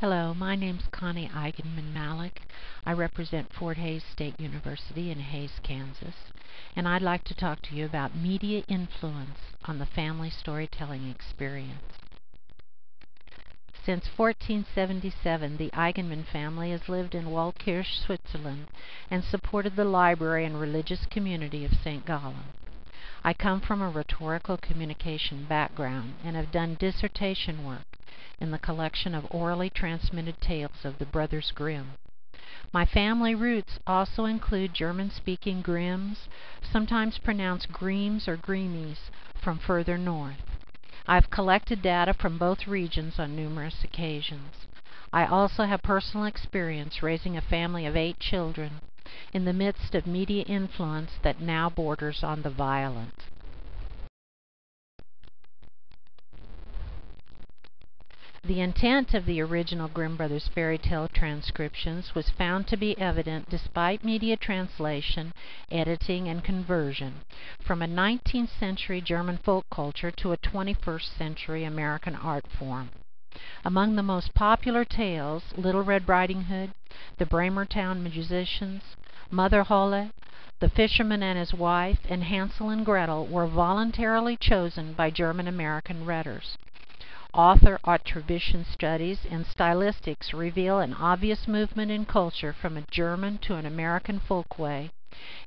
Hello, my name's Connie Eigenmann-Malik. I represent Fort Hays State University in Hays, Kansas, and I'd like to talk to you about media influence on the family storytelling experience. Since 1477, the Eigenmann family has lived in Waldkirch, Switzerland, and supported the library and religious community of St. Gallen. I come from a rhetorical communication background and have done dissertation work in the collection of orally transmitted tales of the brothers Grimm. My family roots also include German-speaking Grimms, sometimes pronounced Greems or Greamies, from further north. I've collected data from both regions on numerous occasions. I also have personal experience raising a family of 8 children in the midst of media influence that now borders on the violent. The intent of the original Grimm Brothers fairy tale transcriptions was found to be evident despite media translation, editing, and conversion from a 19th century German folk culture to a 21st century American art form. Among the most popular tales, Little Red Riding Hood, The Bremertown Musicians, Mother Holle, The Fisherman and His Wife, and Hansel and Gretel were voluntarily chosen by German-American readers. Author attribution studies and stylistics reveal an obvious movement in culture from a German to an American folkway,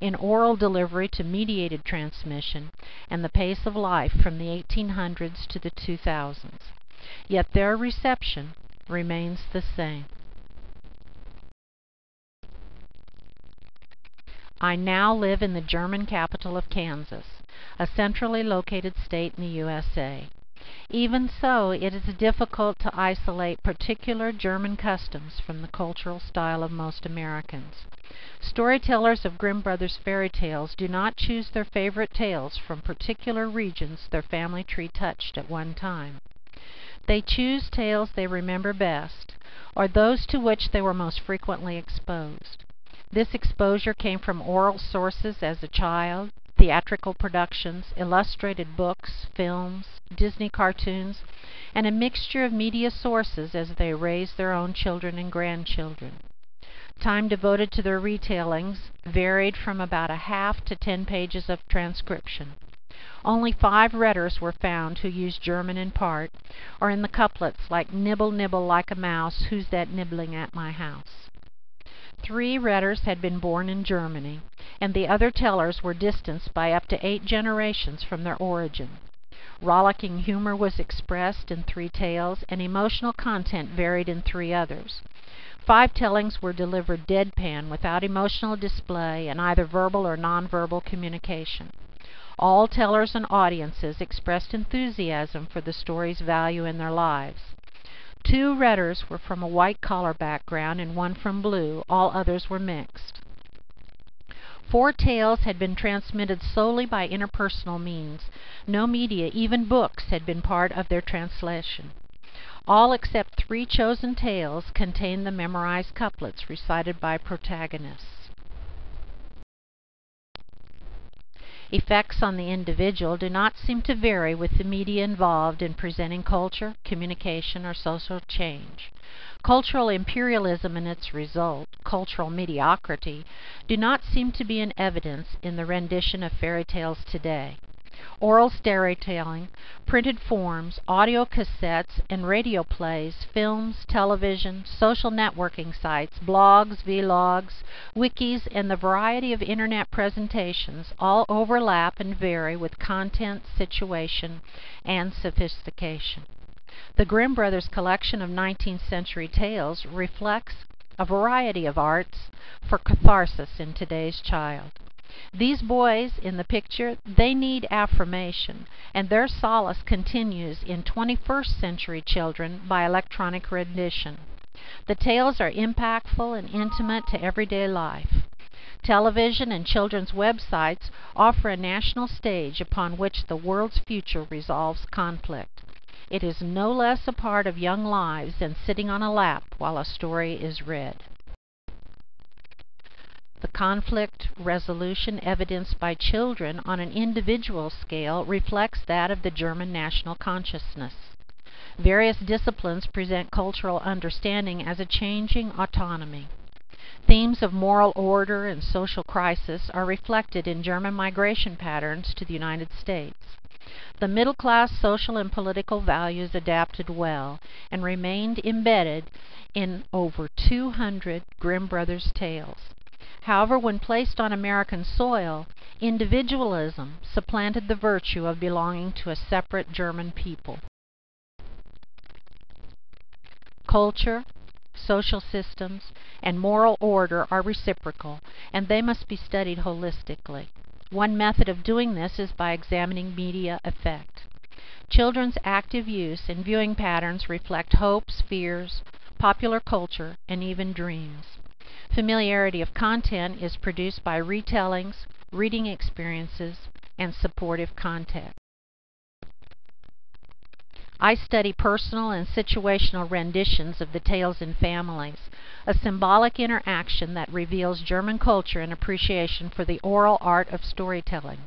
in oral delivery to mediated transmission, and the pace of life from the 1800s to the 2000s. Yet their reception remains the same. I now live in the German capital of Kansas, a centrally located state in the USA. Even so, it is difficult to isolate particular German customs from the cultural style of most Americans. Storytellers of Grimm Brothers fairy tales do not choose their favorite tales from particular regions their family tree touched at one time. They choose tales they remember best, or those to which they were most frequently exposed. This exposure came from oral sources as a child, theatrical productions, illustrated books, films, Disney cartoons, and a mixture of media sources as they raised their own children and grandchildren. Time devoted to their retellings varied from about a half to 10 pages of transcription. Only 5 readers were found who used German in part, or in the couplets like "Nibble, nibble like a mouse, who's that nibbling at my house?" 3 readers had been born in Germany, and the other tellers were distanced by up to 8 generations from their origin. Rollicking humor was expressed in 3 tales, and emotional content varied in 3 others. 5 tellings were delivered deadpan without emotional display and either verbal or nonverbal communication. All tellers and audiences expressed enthusiasm for the story's value in their lives. 2 readers were from a white-collar background and 1 from blue. All others were mixed. 4 tales had been transmitted solely by interpersonal means. No media, even books, had been part of their translation. All except 3 chosen tales contained the memorized couplets recited by protagonists. Effects on the individual do not seem to vary with the media involved in presenting culture, communication, or social change. Cultural imperialism and its result, cultural mediocrity, do not seem to be in evidence in the rendition of fairy tales today. Oral storytelling, printed forms, audio cassettes, and radio plays, films, television, social networking sites, blogs, vlogs, wikis, and the variety of internet presentations all overlap and vary with content, situation, and sophistication. The Grimm Brothers collection of 19th century tales reflects a variety of arts for catharsis in today's child. These boys in the picture, they need affirmation, and their solace continues in 21st century children by electronic rendition. The tales are impactful and intimate to everyday life. Television and children's websites offer a national stage upon which the world's future resolves conflict. It is no less a part of young lives than sitting on a lap while a story is read. The conflict resolution evidenced by children on an individual scale reflects that of the German national consciousness. Various disciplines present cultural understanding as a changing autonomy. Themes of moral order and social crisis are reflected in German migration patterns to the United States. The middle-class social and political values adapted well and remained embedded in over 200 Grimm Brothers tales. However, when placed on American soil, individualism supplanted the virtue of belonging to a separate German people. Culture, social systems, and moral order are reciprocal, and they must be studied holistically. One method of doing this is by examining media effect. Children's active use and viewing patterns reflect hopes, fears, popular culture, and even dreams. Familiarity of content is produced by retellings, reading experiences, and supportive context. I study personal and situational renditions of the tales in families, a symbolic interaction that reveals German culture and appreciation for the oral art of storytelling.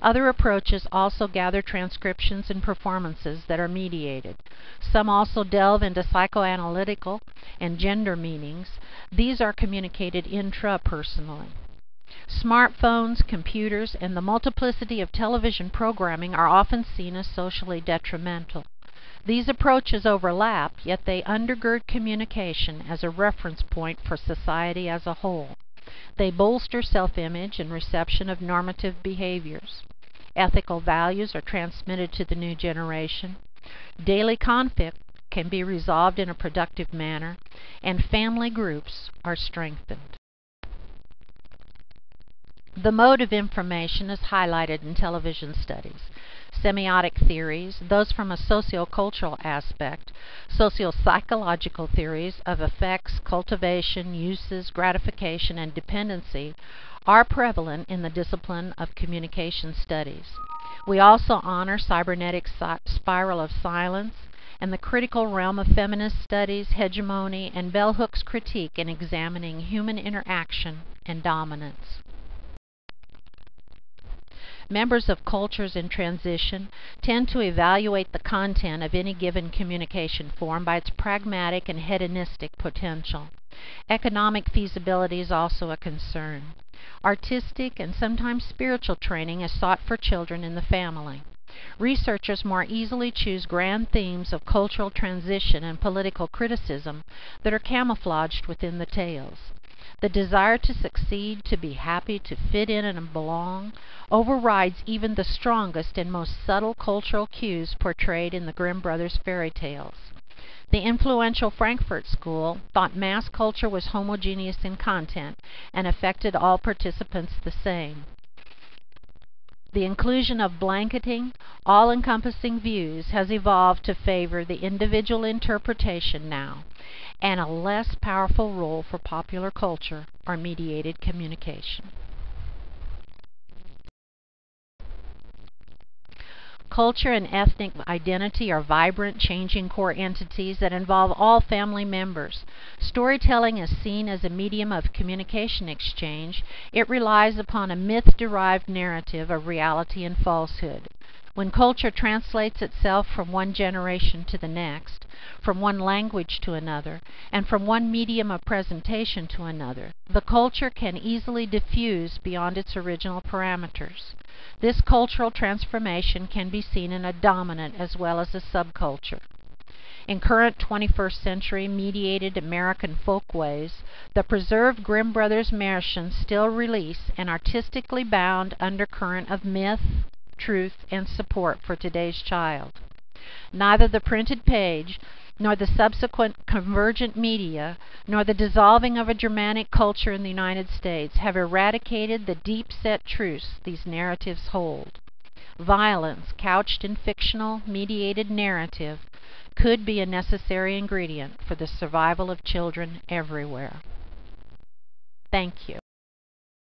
Other approaches also gather transcriptions and performances that are mediated. Some also delve into psychoanalytical and gender meanings. These are communicated intrapersonally. Smartphones, computers, and the multiplicity of television programming are often seen as socially detrimental. These approaches overlap, yet they undergird communication as a reference point for society as a whole. They bolster self-image and reception of normative behaviors. Ethical values are transmitted to the new generation. Daily conflict can be resolved in a productive manner, and family groups are strengthened. The mode of information is highlighted in television studies. Semiotic theories, those from a sociocultural aspect, socio-psychological theories of effects, cultivation, uses, gratification, and dependency are prevalent in the discipline of communication studies. We also honor cybernetic spiral of silence and the critical realm of feminist studies, hegemony, and bell hooks critique in examining human interaction and dominance. Members of cultures in transition tend to evaluate the content of any given communication form by its pragmatic and hedonistic potential. Economic feasibility is also a concern. Artistic and sometimes spiritual training is sought for children in the family. Researchers more easily choose grand themes of cultural transition and political criticism that are camouflaged within the tales. The desire to succeed, to be happy, to fit in and belong, overrides even the strongest and most subtle cultural cues portrayed in the Grimm Brothers fairy tales. The influential Frankfurt School thought mass culture was homogeneous in content and affected all participants the same. The inclusion of blanketing, all-encompassing views has evolved to favor the individual interpretation now, and a less powerful role for popular culture or mediated communication. Culture and ethnic identity are vibrant, changing core entities that involve all family members. Storytelling is seen as a medium of communication exchange. It relies upon a myth-derived narrative of reality and falsehood. When culture translates itself from one generation to the next, from one language to another, and from one medium of presentation to another, the culture can easily diffuse beyond its original parameters. This cultural transformation can be seen in a dominant as well as a subculture. In current 21st century mediated American folkways, the preserved Grimm Brothers Märchen still release an artistically bound undercurrent of myth, truth, and support for today's child. Neither the printed page, nor the subsequent convergent media, nor the dissolving of a Germanic culture in the United States have eradicated the deep-set truths these narratives hold. Violence, couched in fictional, mediated narrative, could be a necessary ingredient for the survival of children everywhere. Thank you.